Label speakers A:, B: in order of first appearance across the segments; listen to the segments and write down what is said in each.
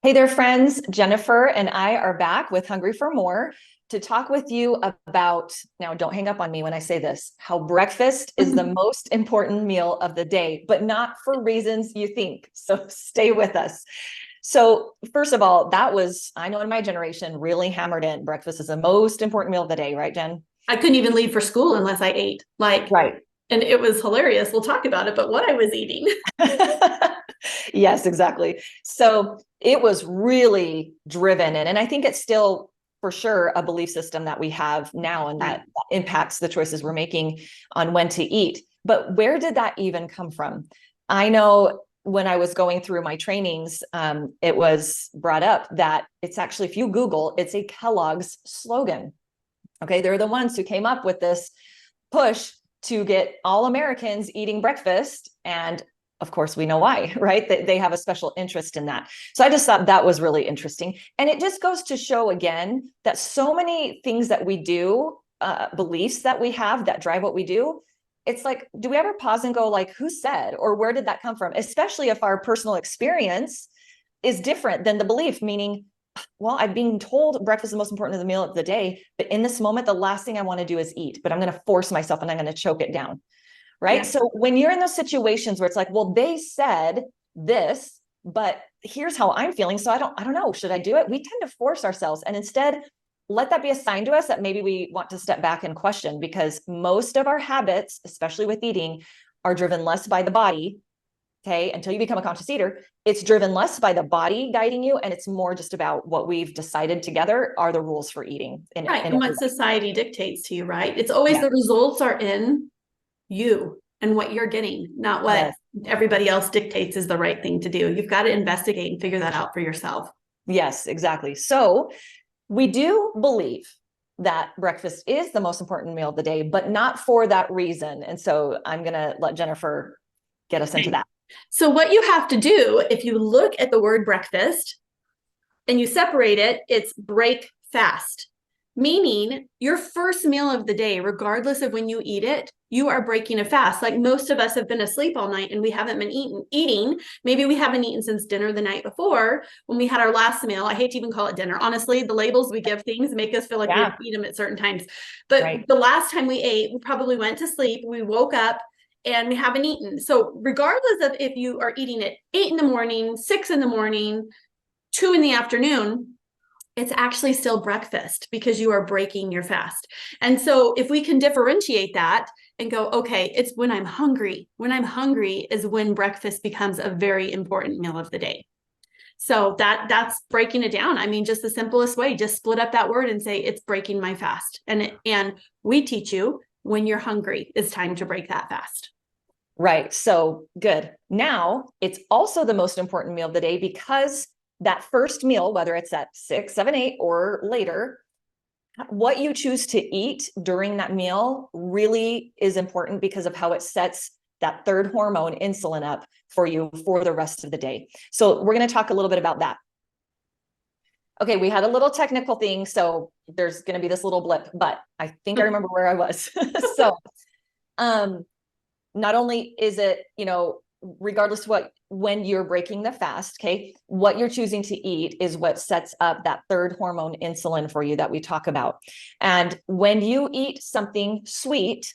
A: Hey there, friends. Jennifer and I are back with Hungry for More to talk with you about, now don't hang up on me when I say this, how breakfast is the most important meal of the day, but not for reasons you think. So stay with us. So first of all, that was, I know in my generation, really hammered in. Breakfast is the most important meal of the day, right, Jen?
B: I couldn't even leave for school unless I ate.
A: Right.
B: And it was hilarious. We'll talk about it, but what I was eating.
A: Yes, exactly. So it was really driven in, and I think it's still for sure a belief system that we have now, and that impacts the choices we're making on when to eat. But where did that even come from? I know when I was going through my trainings, it was brought up that it's actually, if you Google, it's a Kellogg's slogan. Okay, they're the ones who came up with this push to get all Americans eating breakfast. And of course, we know why, right? They have a special interest in that. So I just thought that was really interesting. And it just goes to show again that so many things that we do, beliefs that we have that drive what we do, it's like, do we ever pause and go like, who said, or where did that come from? Especially if our personal experience is different than the belief, meaning, well, I'm being told breakfast is the most important of the meal of the day, but in this moment, the last thing I want to do is eat, but I'm going to force myself and I'm going to choke it down. Right.
B: Yeah.
A: So when you're in those situations where it's like, well, they said this, but here's how I'm feeling. So I don't know. Should I do it? We tend to force ourselves and instead let that be a sign to us that maybe we want to step back and question, because most of our habits, especially with eating, are driven less by the body. Okay. Until you become a conscious eater, it's driven less by the body guiding you. And it's more just about what we've decided together are the rules for eating
B: Right.
A: in
B: And what
A: every way.
B: society dictates to you, right? It's always
A: Yeah.
B: the results are in you and what you're getting, not what
A: Yes.
B: everybody else dictates is the right thing to do. You've got to investigate and figure that out for yourself.
A: Yes, exactly. So we do believe that breakfast is the most important meal of the day, but not for that reason. And so I'm going to let Jennifer get us into
B: Okay.
A: that.
B: So, what you have to do, if you look at the word breakfast and you separate it, it's break fast, meaning your first meal of the day, regardless of when you eat it, you are breaking a fast. Like most of us have been asleep all night and we haven't been eating. Maybe we haven't eaten since dinner the night before when we had our last meal. I hate to even call it dinner. Honestly, the labels we give things make us feel like we have
A: Yeah,
B: to eat them at certain times. But
A: right.
B: the last time we ate, we probably went to sleep. We woke up and we haven't eaten. So regardless of if you are eating at 8 in the morning, 6 in the morning, 2 in the afternoon, it's actually still breakfast because you are breaking your fast. And so if we can differentiate that and go, okay, it's when I'm hungry. When I'm hungry is when breakfast becomes a very important meal of the day. So that's breaking it down. I mean, just the simplest way, just split up that word and say it's breaking my fast. And we teach you when you're hungry is time to break that fast.
A: Right. So good. Now it's also the most important meal of the day because that first meal, whether it's at 6, 7, 8 or later, what you choose to eat during that meal really is important because of how it sets that third hormone, insulin, up for you for the rest of the day. So we're going to talk a little bit about that. Okay, we had a little technical thing, so there's going to be this little blip, but I think I remember where I was. So, um, not only is it, regardless of when you're breaking the fast, okay, what you're choosing to eat is what sets up that third hormone, insulin, for you that we talk about. And when you eat something sweet,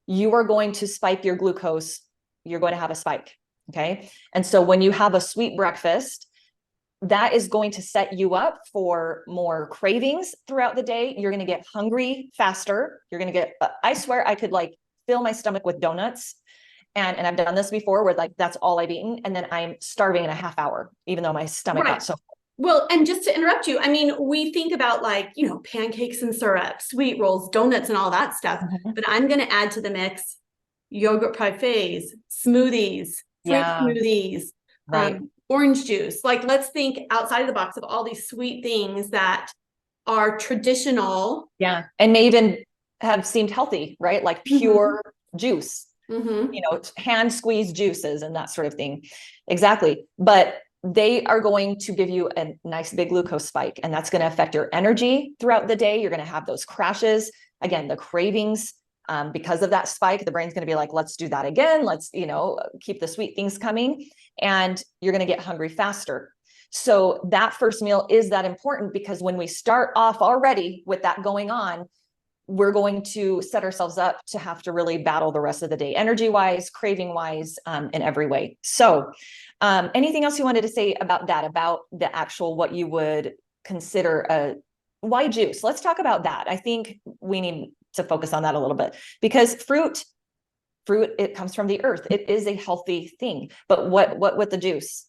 A: you are going to spike your glucose. You're going to have a spike. Okay. And so when you have a sweet breakfast, that is going to set you up for more cravings throughout the day. You're going to get hungry faster. You're going to get, I swear I could like fill my stomach with donuts. And I've done this before where like, that's all I've eaten. And then I'm starving in a half hour, even though my stomach
B: Right.
A: got so.
B: Well, and just to interrupt you, I mean, we think about like, pancakes and syrup, sweet rolls, donuts, and all that stuff.
A: Mhm.
B: But I'm going to add to the mix yogurt parfaits, smoothies, fruit
A: Yeah,
B: smoothies,
A: right.
B: orange juice. Like, let's think outside of the box of all these sweet things that are traditional.
A: Yeah. And may even have seemed healthy, right? Like
B: Mm-hmm.
A: pure juice,
B: Mm-hmm.
A: hand squeezed juices and that sort of thing. Exactly. But they are going to give you a nice big glucose spike, and that's going to affect your energy throughout the day. You're going to have those crashes. Again, the cravings, because of that spike, the brain's going to be like, let's do that again. Let's, keep the sweet things coming, and you're going to get hungry faster. So that first meal is that important, because when we start off already with that going on, we're going to set ourselves up to have to really battle the rest of the day, energy wise, craving wise, in every way. So anything else you wanted to say about that, about the actual, what you would consider why juice? Let's talk about that. I think we need to focus on that a little bit, because fruit, it comes from the earth. It is a healthy thing. But what with the juice?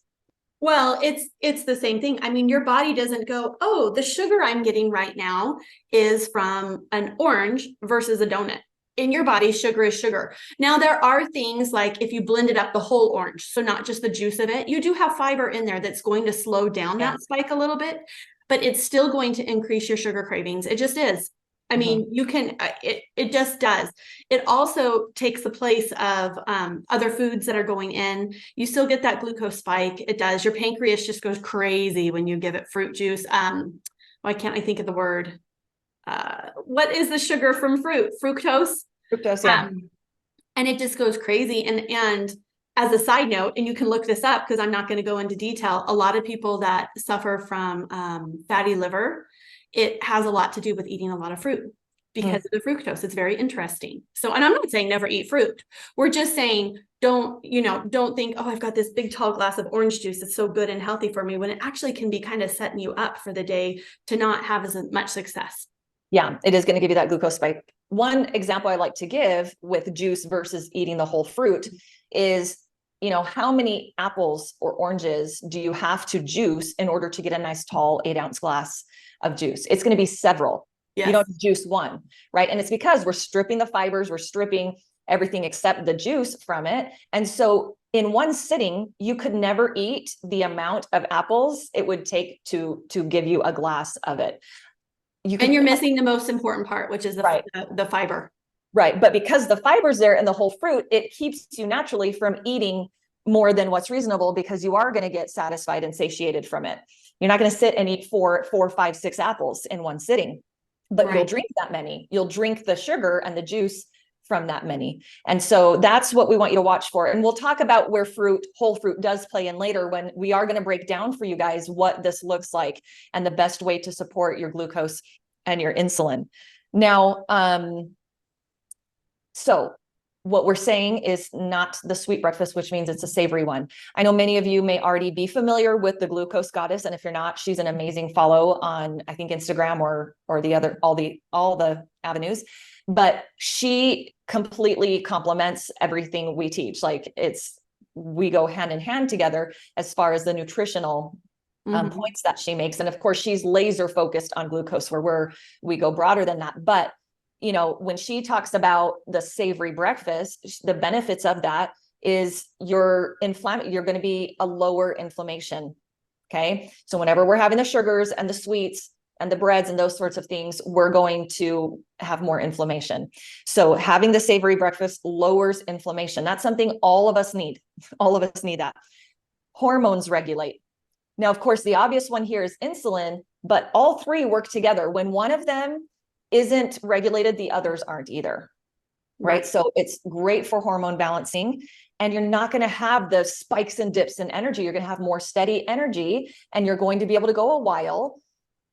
B: Well, it's the same thing. I mean, your body doesn't go, oh, the sugar I'm getting right now is from an orange versus a donut. In your body, sugar is sugar. Now, there are things like if you blended up the whole orange, so not just the juice of it, you do have fiber in there that's going to slow down that spike a little bit, but it's still going to increase your sugar cravings. It just is. I mean, you can, it just does. It also takes the place of other foods that are going in. You still get that glucose spike. It does. Your pancreas just goes crazy when you give it fruit juice. Why can't I think of the word? What is the sugar from fruit? Fructose.
A: Fructose, yeah.
B: And it just goes crazy. And as a side note, and you can look this up because I'm not going to go into detail, a lot of people that suffer from fatty liver, it has a lot to do with eating a lot of fruit because of the fructose. It's very interesting. So, and I'm not saying never eat fruit. We're just saying, don't think, oh, I've got this big tall glass of orange juice. It's so good and healthy for me, when it actually can be kind of setting you up for the day to not have as much success.
A: Yeah, it is going to give you that glucose spike. One example I like to give with juice versus eating the whole fruit is, how many apples or oranges do you have to juice in order to get a nice tall 8-ounce glass of juice? It's going to be several.
B: Yes.
A: You don't juice one, right? And it's because we're stripping the fibers, we're stripping everything except the juice from it. And so in one sitting, you could never eat the amount of apples it would take to give you a glass of it.
B: And you're missing the most important part, which is the fiber.
A: Right. But because the fiber's there in the whole fruit, it keeps you naturally from eating more than what's reasonable, because you are going to get satisfied and satiated from it. You're not going to sit and eat four, 5, 6 apples in one sitting, but you'll drink that many. You'll drink the sugar and the juice from that many. And so that's what we want you to watch for. And we'll talk about where whole fruit does play in later, when we are going to break down for you guys what this looks like and the best way to support your glucose and your insulin. Now, so what we're saying is not the sweet breakfast, which means it's a savory one. I know many of you may already be familiar with the Glucose Goddess. And if you're not, she's an amazing follow on, I think, Instagram or the other, all the avenues, but she completely complements everything we teach. Like we go hand in hand together as far as the nutritional points that she makes. And of course, she's laser focused on glucose, where we go broader than that. But when she talks about the savory breakfast, the benefits of that is you're going to be a lower inflammation. Okay. So whenever we're having the sugars and the sweets and the breads and those sorts of things, we're going to have more inflammation. So having the savory breakfast lowers inflammation. That's something all of us need. All of us need that. Hormones regulate. Now, of course, the obvious one here is insulin, but all three work together. When one of them isn't regulated, the others aren't either, right? So it's great for hormone balancing, and you're not going to have the spikes and dips in energy. You're going to have more steady energy, and you're going to be able to go a while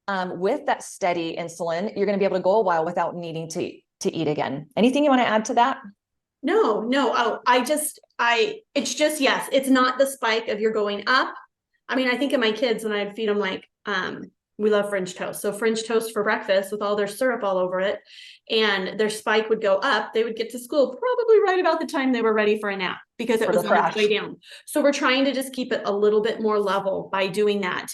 A: with that steady insulin. You're going to be able to go a while without needing to eat again. Anything you want to add to that?
B: No. Oh, it's just, yes, it's not the spike of you're going up. I mean, I think of my kids when I'd feed them, like, we love French toast. So French toast for breakfast with all their syrup all over it, and their spike would go up. They would get to school probably right about the time they were ready for a nap, because it was on its way down. So we're trying to just keep it a little bit more level by doing that.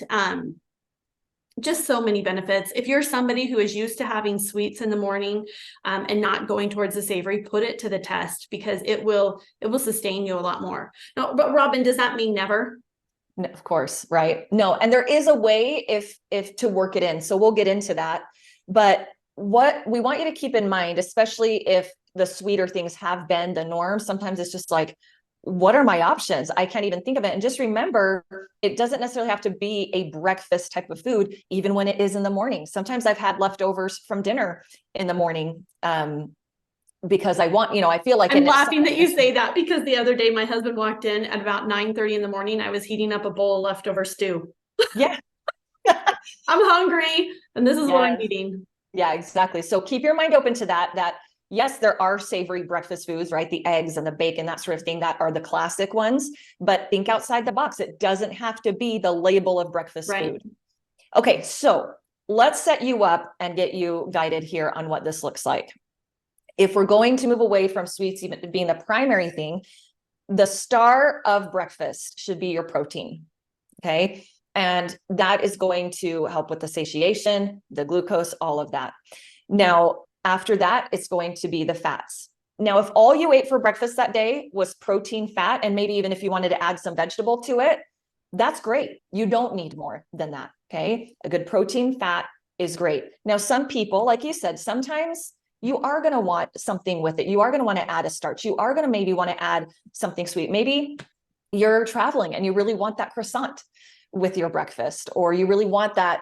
B: Just so many benefits. If you're somebody who is used to having sweets in the morning and not going towards the savory, put it to the test, because it will sustain you a lot more. No, but Robin, does that mean never?
A: No, of course, right? No, and there is a way if to work it in. So we'll get into that. But what we want you to keep in mind, especially if the sweeter things have been the norm, sometimes it's just like, what are my options? I can't even think of it. And just remember, it doesn't necessarily have to be a breakfast type of food, even when it is in the morning. Sometimes I've had leftovers from dinner in the morning. Because I want, I feel like
B: I'm laughing that you say that, because the other day my husband walked in at about 9:30 in the morning. I was heating up a bowl of leftover stew.
A: Yeah.
B: I'm hungry and this is what I'm
A: Yes.
B: eating.
A: Yeah, exactly. So keep your mind open to that yes, there are savory breakfast foods, right? The eggs and the bacon, that sort of thing, that are the classic ones, but think outside the box. It doesn't have to be the label of breakfast
B: Right.
A: food. Okay, so let's set you up and get you guided here on what this looks like. If we're going to move away from sweets even being the primary thing, the star of breakfast should be your protein. Okay. And that is going to help with the satiation, the glucose, all of that. Now, after that, it's going to be the fats. Now, if all you ate for breakfast that day was protein, fat, and maybe even if you wanted to add some vegetable to it, that's great. You don't need more than that. Okay. A good protein, fat is great. Now, some people, like you said, sometimes you are going to want something with it. You are going to want to add a starch. You are going to maybe want to add something sweet. Maybe you're traveling and you really want that croissant with your breakfast, or you really want that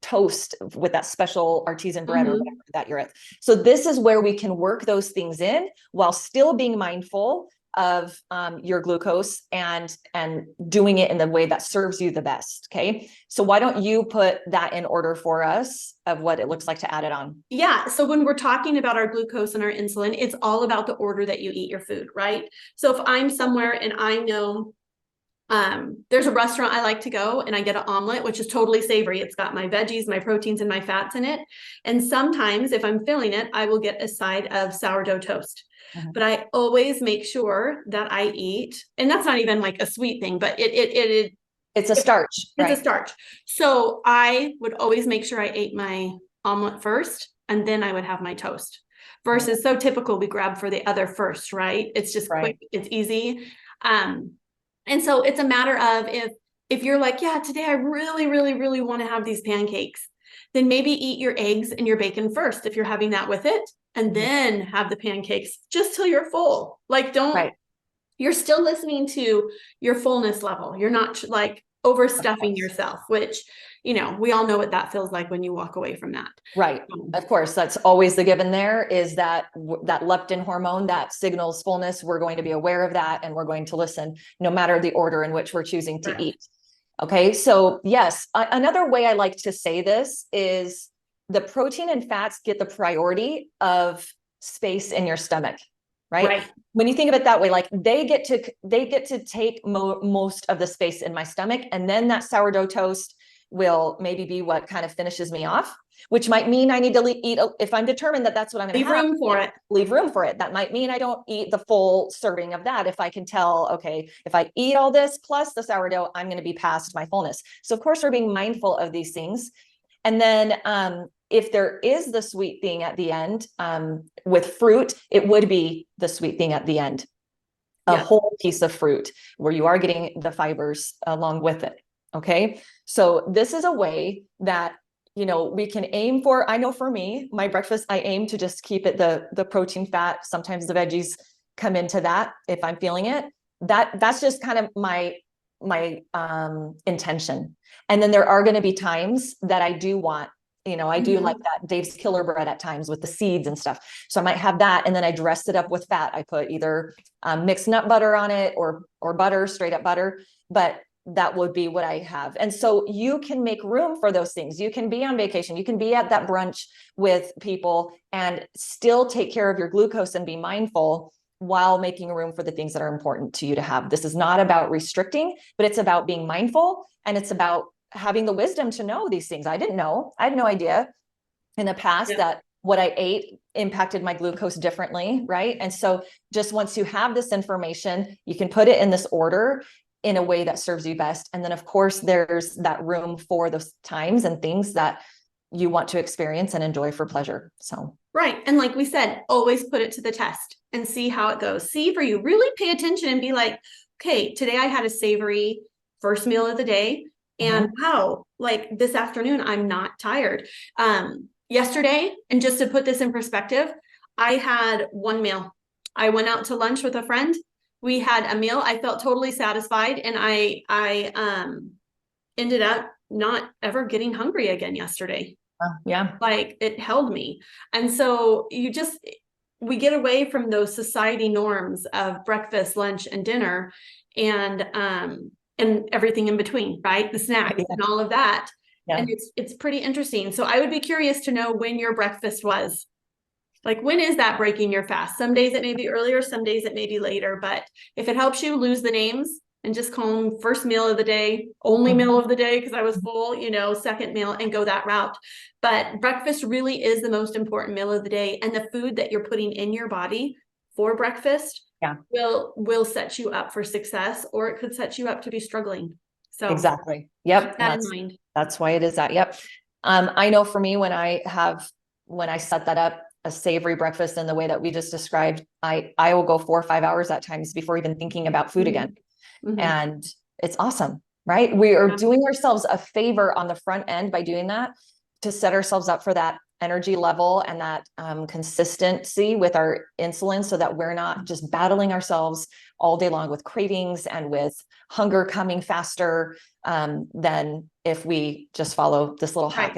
A: toast with that special artisan bread or whatever that you're at. So this is where we can work those things in while still being mindful of your glucose and doing it in the way that serves you the best. Okay. So why don't you put that in order for us of what it looks like to add it on?
B: Yeah. So when we're talking about our glucose and our insulin, it's all about the order that you eat your food, right? So if I'm somewhere and I know there's a restaurant I like to go and I get an omelet, which is totally savory. It's got my veggies, my proteins, and my fats in it. And sometimes if I'm feeling it, I will get a side of sourdough toast. But I always make sure that I eat, and that's not even like a sweet thing, but
A: It's a starch,
B: it's
A: right?
B: a starch. So I would always make sure I ate my omelet first, and then I would have my toast. Versus so typical, we grab for the other first, right? It's just quick, it's easy. And so it's a matter of if you're like, yeah, today I really, really, really want to have these pancakes, then maybe eat your eggs and your bacon first if you're having that with it, and then have the pancakes just till you're full. Like, don't, you're still listening to your fullness level. You're not like overstuffing yourself, which, you know, we all know what that feels like when you walk away from that.
A: Right. Of course, that's always the given there is that leptin hormone that signals fullness. We're going to be aware of that and we're going to listen no matter the order in which we're choosing to eat. Okay. So yes, another way I like to say this is the protein and fats get the priority of space in your stomach, right? When you think of it that way, like they get to take most of the space in my stomach. And then that sourdough toast will maybe be what kind of finishes me off, which might mean I need to eat, if I'm determined that that's what I'm going to have.
B: Leave room for it.
A: Leave room for it. That might mean I don't eat the full serving of that. If I can tell, okay, if I eat all this plus the sourdough, I'm going to be past my fullness. So of course we're being mindful of these things. And then if there is the sweet thing at the end, with fruit, it would be the sweet thing at the end, a whole piece of fruit where you are getting the fibers along with it. Okay. So this is a way that, you know, we can aim for. I know for me, my breakfast, I aim to just keep it the protein, fat. Sometimes the veggies come into that if I'm feeling it. That's just kind of my intention. And then there are going to be times that I do want, you know, I do like that Dave's Killer Bread at times with the seeds and stuff. So I might have that, and then I dress it up with fat. I put either mixed nut butter on it or butter, straight up butter, but that would be what I have. And so you can make room for those things. You can be on vacation. You can be at that brunch with people and still take care of your glucose and be mindful while making room for the things that are important to you to have. This is not about restricting, but it's about being mindful, and it's about having the wisdom to know these things. I didn't know. I had no idea in the past that what I ate impacted my glucose differently, right? And so just once you have this information, you can put it in this order in a way that serves you best. And then of course, there's that room for those times and things that you want to experience and enjoy for pleasure. So.
B: Right. And like we said, always put it to the test and see how it goes. See for you, really pay attention and be like, okay, today I had a savory first meal of the day. And wow, like this afternoon, I'm not tired. Yesterday, and just to put this in perspective, I had one meal. I went out to lunch with a friend. We had a meal. I felt totally satisfied. And I ended up not ever getting hungry again yesterday.
A: Yeah.
B: Like it held me. And so we get away from those society norms of breakfast, lunch, and dinner. And and everything in between, right? The snacks
A: Yeah.
B: and all of that.
A: Yeah.
B: And it's pretty interesting. So I would be curious to know when your breakfast was. Like, when is that breaking your fast? Some days it may be earlier, some days it may be later, but if it helps you lose the names and just call them first meal of the day, only meal of the day, because I was full, second meal, and go that route. But breakfast really is the most important meal of the day. And the food that you're putting in your body for breakfast will set you up for success, or it could set you up to be struggling. So
A: Exactly. Yep.
B: keep that in mind.
A: That's why it is that. Yep. I know for me, when I set that up, a savory breakfast in the way that we just described, I will go 4 or 5 hours at times before even thinking about food again. And it's awesome, right? We are doing ourselves a favor on the front end by doing that, to set ourselves up for that energy level and that consistency with our insulin, so that we're not just battling ourselves all day long with cravings and with hunger coming faster than if we just follow this little hack.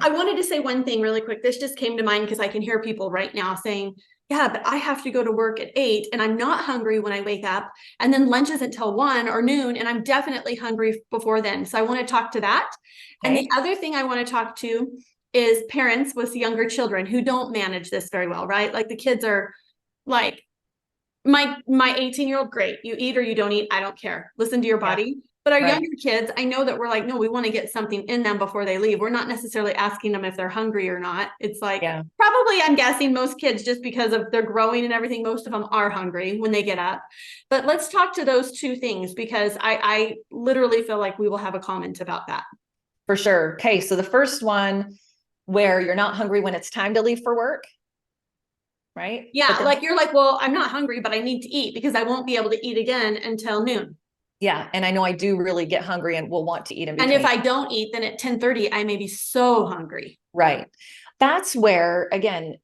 B: I wanted to say one thing really quick. This just came to mind because I can hear people right now saying, yeah, but I have to go to work at 8 and I'm not hungry when I wake up. And then lunch isn't till 1 or noon. And I'm definitely hungry before then. So I want to talk to that. Okay. And the other thing I want to talk to is parents with younger children who don't manage this very well, right? Like, the kids are like, my 18-year-old, great. You eat or you don't eat. I don't care. Listen to your body. But our younger kids, I know that we're like, no, we want to get something in them before they leave. We're not necessarily asking them if they're hungry or not. It's like, probably, I'm guessing most kids, just because of their growing and everything, most of them are hungry when they get up. But let's talk to those two things, because I literally feel like we will have a comment about that.
A: For sure. Okay. So the first one, where you're not hungry when it's time to leave for work. Right?
B: Yeah. Like, you're like, well, I'm not hungry, but I need to eat because I won't be able to eat again until noon.
A: Yeah. And I know I do really get hungry and will want to eat in between.
B: And if I don't eat, then at 10:30, I may be so hungry.
A: Right. That's where, again,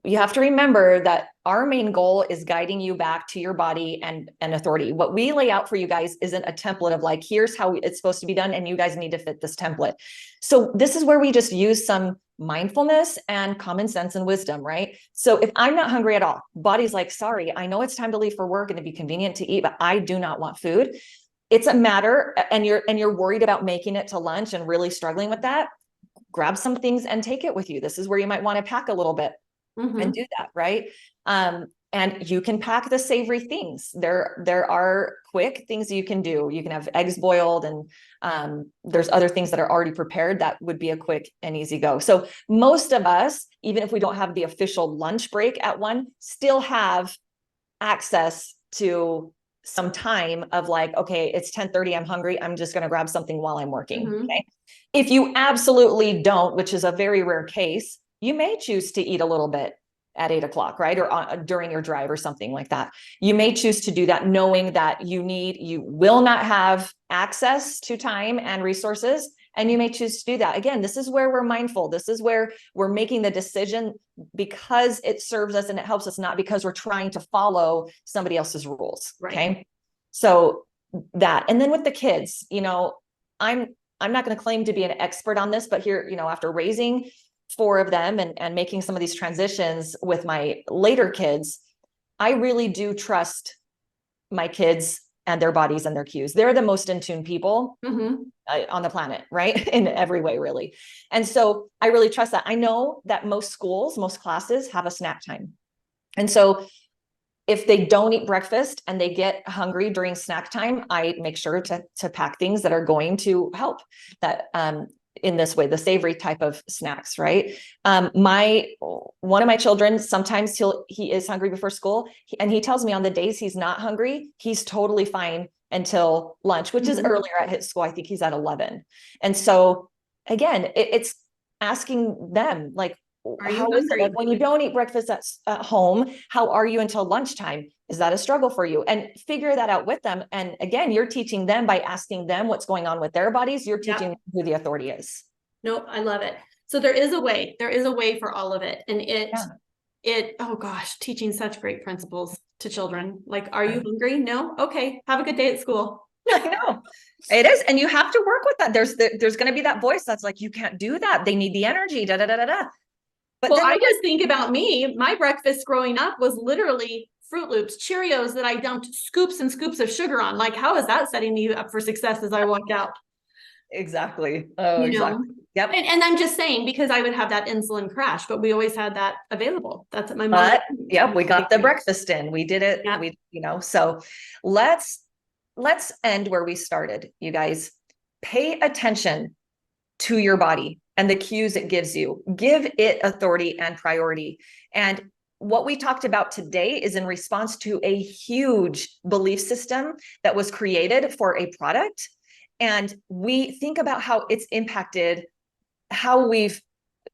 A: you have to remember that our main goal is guiding you back to your body and authority. What we lay out for you guys isn't a template of like, here's how it's supposed to be done, and you guys need to fit this template. So this is where we just use some mindfulness and common sense and wisdom, right? So if I'm not hungry at all, body's like, sorry, I know it's time to leave for work and it'd be convenient to eat, but I do not want food. It's a matter, and you're worried about making it to lunch and really struggling with that. Grab some things and take it with you. This is where you might want to pack a little bit and do that, right? And you can pack the savory things. There are quick things you can do. You can have eggs boiled, and there's other things that are already prepared that would be a quick and easy go. So most of us, even if we don't have the official lunch break at 1, still have access to some time of like, okay, it's 10:30, I'm hungry, I'm just going to grab something while I'm working. Okay. If you absolutely don't, which is a very rare case, you may choose to eat a little bit at 8 o'clock, right? Or during your drive or something like that. You may choose to do that knowing that you will not have access to time and resources, and you may choose to do that. Again, this is where we're mindful. This is where we're making the decision because it serves us and it helps us, not because we're trying to follow somebody else's rules. Right. Okay. So that, and then with the kids, I'm not going to claim to be an expert on this, but here, after raising 4 of them and making some of these transitions with my later kids, I really do trust my kids and their bodies and their cues. They're the most in tune people on the planet, right? In every way, really. And so I really trust that. I know that most schools, most classes have a snack time. And so if they don't eat breakfast and they get hungry during snack time, I make sure to pack things that are going to help that, in this way, the savory type of snacks, right? One of my children, sometimes he is hungry before school, and he tells me on the days he's not hungry, he's totally fine until lunch, which is earlier at his school. I think he's at 11. And so again, it's asking them, like, how is it like when you don't eat breakfast at home, how are you until lunchtime? Is that a struggle for you? And figure that out with them. And again, you're teaching them by asking them what's going on with their bodies. You're teaching them who the authority is.
B: Nope. I love it. So there is a way for all of it. And oh gosh, teaching such great principles to children. Like, are you hungry? No. Okay. Have a good day at school.
A: I know it is. And you have to work with that. There's going to be that voice that's like, you can't do that. They need the energy, But
B: I just think about me, my breakfast growing up was literally Fruit Loops, Cheerios that I dumped scoops and scoops of sugar on. Like, how is that setting me up for success as I walked out?
A: Exactly. Oh,
B: You
A: exactly.
B: know?
A: Yep.
B: And I'm just saying, because I would have that insulin crash, but we always had that available. That's what my mom.
A: But yep, we got the breakfast in. We did it.
B: Yeah.
A: We, so let's end where we started, you guys. Pay attention to your body and the cues it gives you. Give it authority and priority. And what we talked about today is in response to a huge belief system that was created for a product. And we think about how it's impacted how we've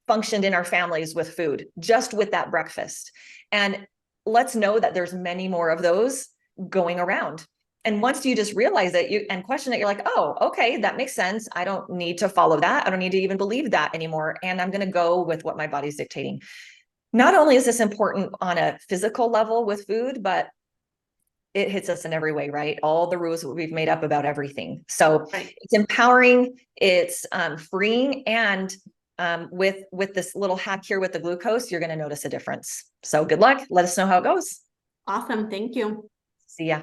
A: functioned in our families with food, just with that breakfast. And let's know that there's many more of those going around. And once you just realize it, you and question it, you're like, oh, okay, that makes sense. I don't need to follow that. I don't need to even believe that anymore. And I'm going to go with what my body's dictating. Not only is this important on a physical level with food, but it hits us in every way, right? All the rules that we've made up about everything. So it's empowering, it's freeing, and with this little hack here with the glucose, you're going to notice a difference. So good luck. Let us know how it goes.
B: Awesome. Thank you.
A: See ya.